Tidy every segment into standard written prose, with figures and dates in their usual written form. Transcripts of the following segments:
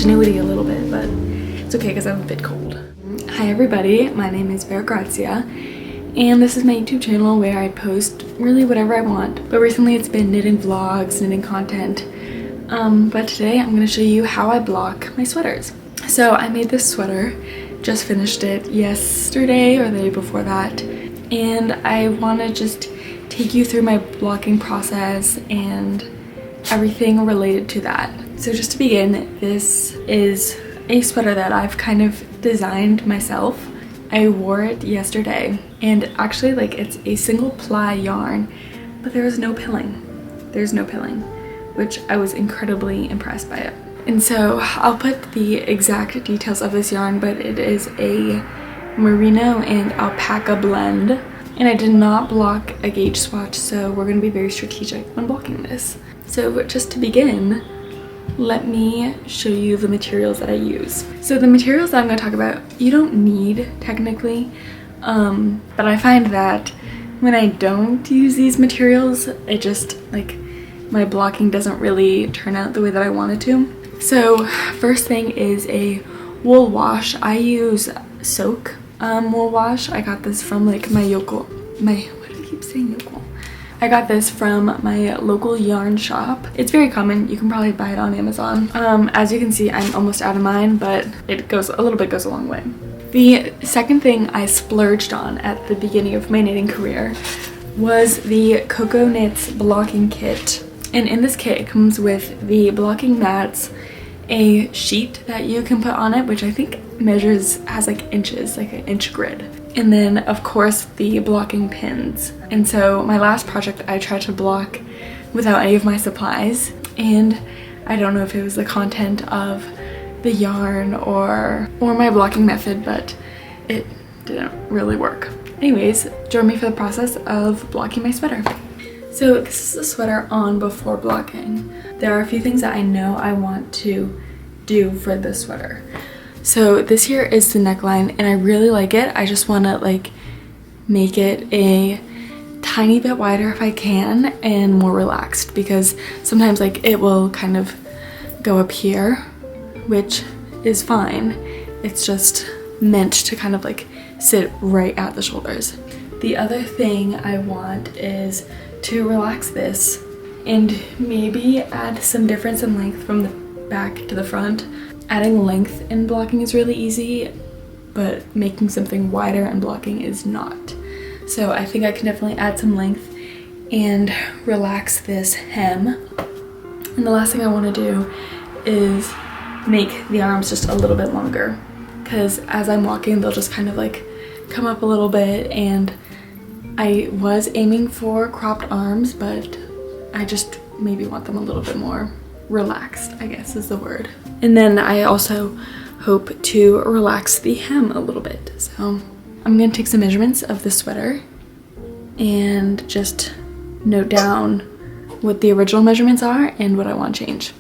ingenuity a little bit, but it's okay because I'm a bit cold. Hi everybody, my name is Vera Grazia, and this is my YouTube channel where I post really whatever I want. But recently it's been knitting vlogs, knitting content. But today I'm going to show you how I block my sweaters. So I made this sweater, just finished it yesterday or the day before that, and I want to just take you through my blocking process and everything related to that. So just to begin, this is a sweater that I've kind of designed myself. I wore it yesterday, and actually like it's a single ply yarn, but there was no pilling. There's no pilling, which I was incredibly impressed by it. And so I'll put the exact details of this yarn, but it is a merino and alpaca blend, and I did not block a gauge swatch, so we're going to be very strategic when blocking this. So just to begin, let me show you the materials that I use. So the materials that I'm going to talk about, you don't need technically, but I find that when I don't use these materials, it just like my blocking doesn't really turn out the way that I want it to. So first thing is a wool wash. I use Soak wool wash. I got this from like my local, I got this from my local yarn shop. It's very common. You can probably buy it on Amazon. As you can see, I'm almost out of mine, but it goes a little bit, goes a long way. The second thing I splurged on at the beginning of my knitting career was the Coco Knits blocking kit. And in this kit, it comes with the blocking mats, a sheet that you can put on it, which I think has like inches, like an inch grid. And then of course the blocking pins. And so my last project I tried to block without any of my supplies, and I don't know if it was the content of the yarn or my blocking method, but it didn't really work. Anyways, join me for the process of blocking my sweater. So this is the sweater on before blocking. There are a few things that I know I want to do for this sweater. So this here is the neckline, and I really like it. I just want to like make it a tiny bit wider if I can and more relaxed, because sometimes like it will kind of go up here, which is fine. It's just meant to kind of like sit right at the shoulders. The other thing I want is to relax this and maybe add some difference in length from the back to the front. Adding length in blocking is really easy, but making something wider and blocking is not. So I think I can definitely add some length and relax this hem. And the last thing I want to do is make the arms just a little bit longer, because as I'm walking they'll just kind of like come up a little bit, and I was aiming for cropped arms, but I just maybe want them a little bit more relaxed, I guess is the word. And then I also hope to relax the hem a little bit. So I'm going to take some measurements of the sweater and just note down what the original measurements are and what I want to change.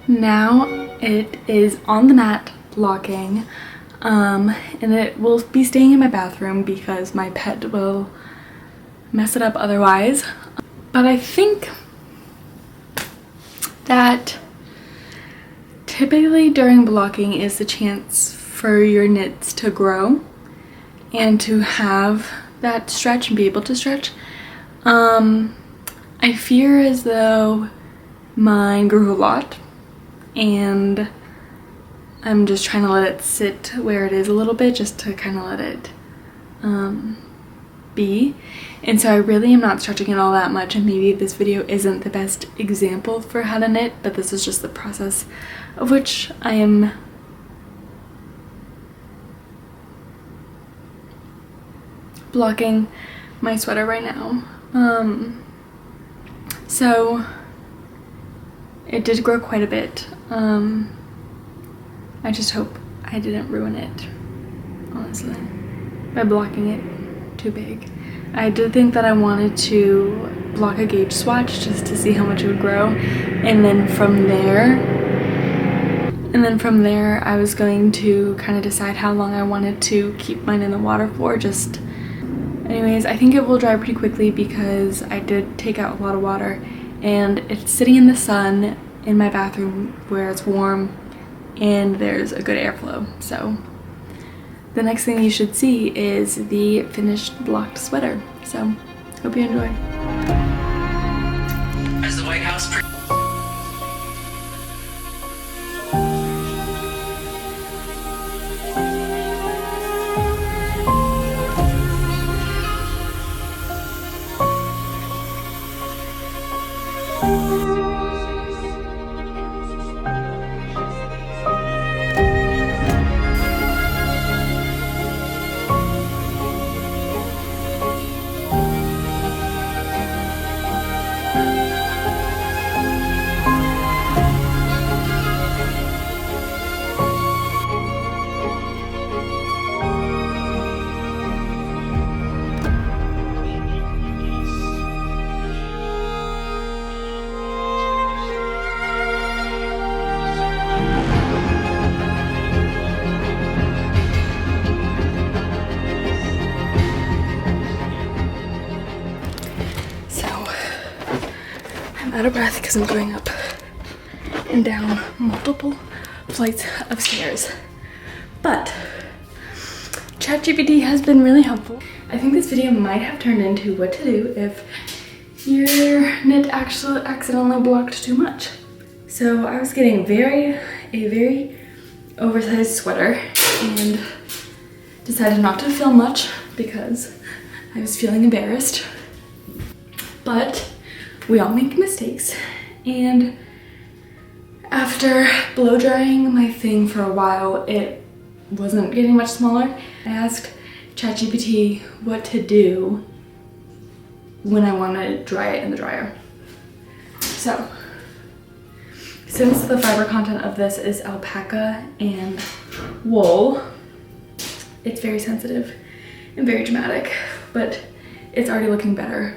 Now it is on the mat blocking, and it will be staying in my bathroom because my pet will mess it up otherwise. But I think that typically during blocking is the chance for your knits to grow and to have that stretch and be able to stretch. I fear as though mine grew a lot, and I'm just trying to let it sit where it is a little bit, just to kind of let it be. And so I really am not stretching it all that much, and maybe this video isn't the best example for how to knit, but this is just the process of which I am blocking my sweater right now. So it did grow quite a bit. I just hope I didn't ruin it, honestly, by blocking it too big. I did think that I wanted to block a gauge swatch just to see how much it would grow, and then from there I was going to kind of decide how long I wanted to keep mine in the water for. Anyways, I think it will dry pretty quickly because I did take out a lot of water, and it's sitting in the sun in my bathroom where it's warm and there's a good airflow. So the next thing you should see is the finished blocked sweater. So hope you enjoy. As the White House out of breath because I'm going up and down multiple flights of stairs. But ChatGPT has been really helpful. I think this video might have turned into what to do if your knit actually accidentally blocked too much. So I was getting a very oversized sweater and decided not to film much because I was feeling embarrassed. But we all make mistakes, and after blow drying my thing for a while, it wasn't getting much smaller. I asked ChatGPT what to do when I want to dry it in the dryer. So, since the fiber content of this is alpaca and wool, it's very sensitive and very dramatic, but it's already looking better.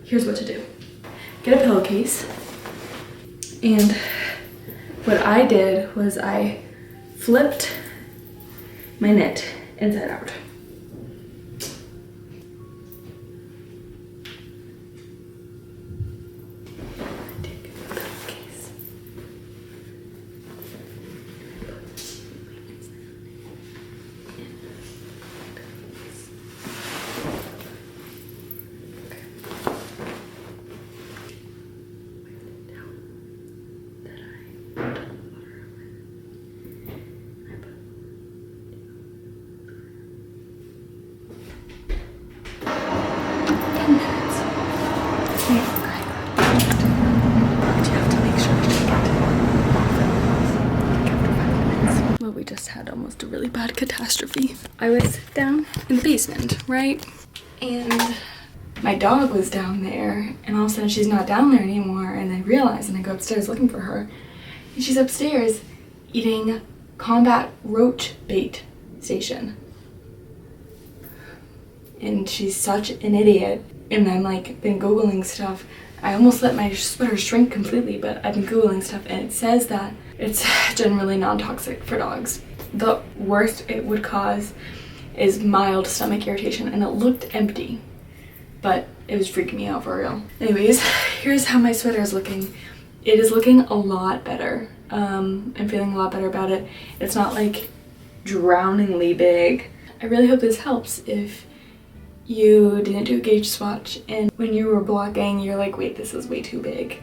Here's what to do. Get a pillowcase, and what I did was I flipped my knit inside out. bad catastrophe. I was down in the basement, right? And my dog was down there, and all of a sudden she's not down there anymore, and I realize, and I go upstairs looking for her, and she's upstairs eating combat roach bait station. And she's such an idiot. And I'm like, been Googling stuff. I almost let my sweater shrink completely, but I've been Googling stuff, and it says that it's generally non-toxic for dogs. The worst it would cause is mild stomach irritation, and it looked empty, but it was freaking me out for real. Anyways, here's how my sweater is looking. It is looking a lot better. I'm feeling a lot better about it. It's not like drowningly big. I really hope this helps if you didn't do a gauge swatch and when you were blocking you're like, wait, this is way too big.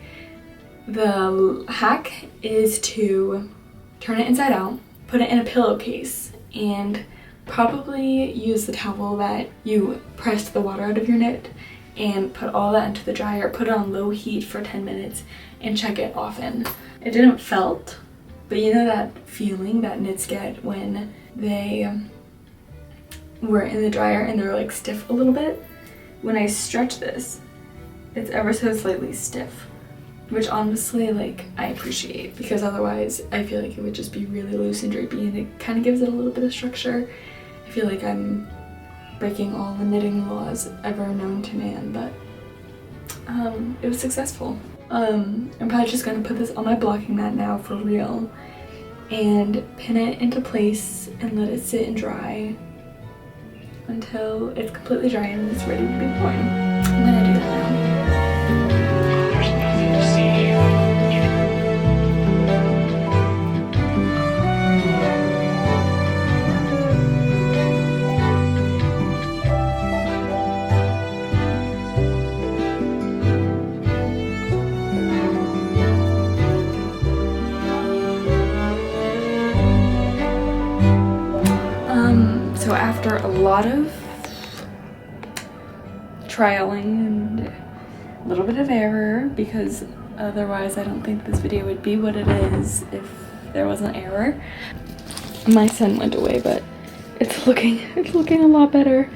The hack is to turn it inside out, put it in a pillowcase, and probably use the towel that you pressed the water out of your knit and put all that into the dryer. Put it on low heat for 10 minutes and check it often. It didn't felt, but you know that feeling that knits get when they were in the dryer and they're like stiff a little bit? When I stretch this, it's ever so slightly stiff, which honestly, like, I appreciate, because otherwise I feel like it would just be really loose and drapey, and it kind of gives it a little bit of structure. I feel like I'm breaking all the knitting laws ever known to man, but it was successful. I'm probably just gonna put this on my blocking mat now for real and pin it into place and let it sit and dry until it's completely dry and it's ready to be worn. I'm gonna do that now. So after a lot of trialing and a little bit of error, because otherwise I don't think this video would be what it is if there wasn't error. My son went away, but it's looking a lot better.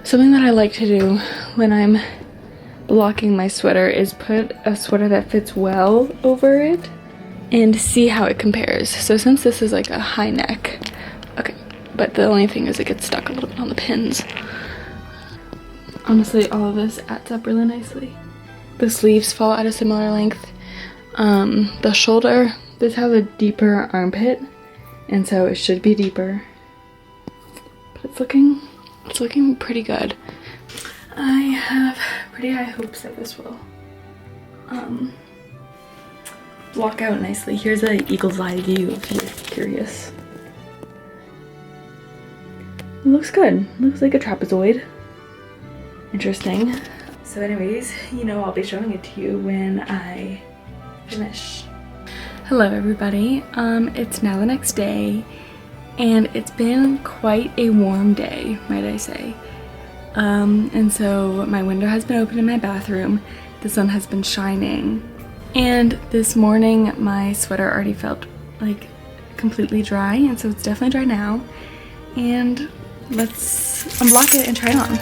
Something that I like to do when I'm blocking my sweater is put a sweater that fits well over it and see how it compares. So since this is like a high neck, okay, but the only thing is it gets stuck a little bit on the pins. Honestly, all of this adds up really nicely. The sleeves fall at a similar length. The shoulder, this has a deeper armpit, and so it should be deeper. But it's looking pretty good. I have pretty high hopes that this will block out nicely. Here's an eagle's eye view if you're curious. It looks good. Looks like a trapezoid. Interesting. So anyways, you know, I'll be showing it to you when I finish. Hello everybody. It's now the next day, and it's been quite a warm day, might I say. And so my window has been open in my bathroom. The sun has been shining. And this morning my sweater already felt like completely dry, and so it's definitely dry now. And let's unblock it and try it on.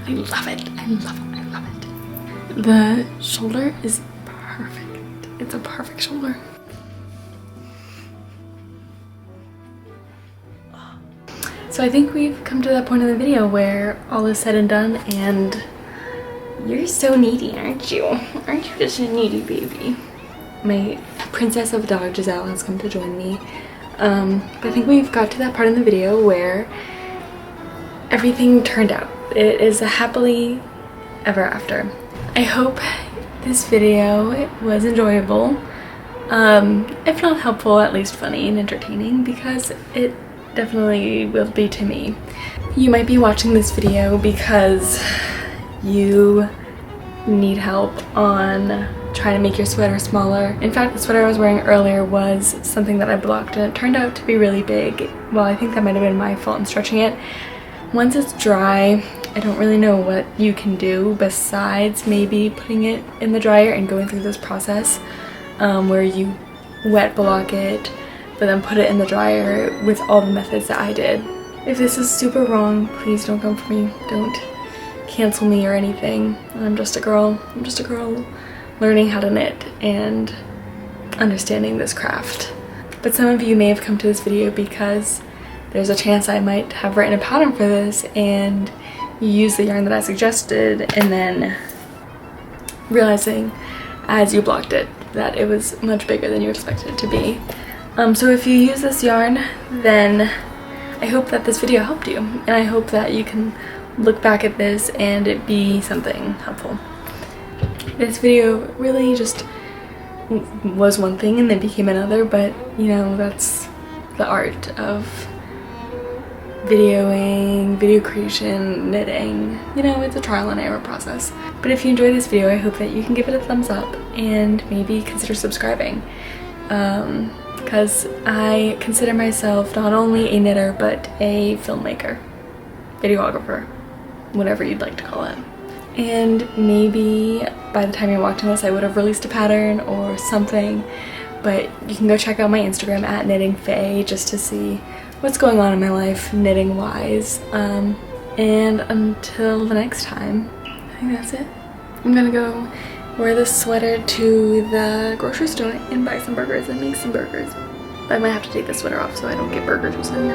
I love it. I love it. I love it. The shoulder is perfect. It's a perfect shoulder. So I think we've come to that point in the video where all is said and done, and you're so needy, aren't you? Aren't you just a needy baby? My princess of dog Giselle has come to join me. But I think we've got to that part in the video where everything turned out. It is a happily ever after. I hope this video was enjoyable, if not helpful, at least funny and entertaining, because it definitely will be to me. You might be watching this video because you need help on trying to make your sweater smaller. In fact, the sweater I was wearing earlier was something that I blocked and it turned out to be really big. Well, I think that might have been my fault in stretching it. Once it's dry, I don't really know what you can do besides maybe putting it in the dryer and going through this process where you wet block it but then put it in the dryer with all the methods that I did. If this is super wrong, please don't come for me. Don't cancel me or anything. I'm just a girl. I'm just a girl learning how to knit and understanding this craft. But some of you may have come to this video because there's a chance I might have written a pattern for this and you use the yarn that I suggested and then realizing as you blocked it that it was much bigger than you expected it to be. So if you use this yarn, then I hope that this video helped you, and I hope that you can look back at this and it be something helpful. This video really just was one thing and then became another, but you know, that's the art of videoing, video creation, knitting. You know, it's a trial and error process. But if you enjoyed this video, I hope that you can give it a thumbs up and maybe consider subscribing. Because I consider myself not only a knitter, but a filmmaker, videographer, whatever you'd like to call it. And maybe by the time you're watching this, I would have released a pattern or something, but you can go check out my Instagram at knittingfae just to see what's going on in my life knitting wise. And until the next time, I think that's it. I'm gonna go wear this sweater to the grocery store and buy some burgers and make some burgers. But I might have to take the sweater off so I don't get burgers or something.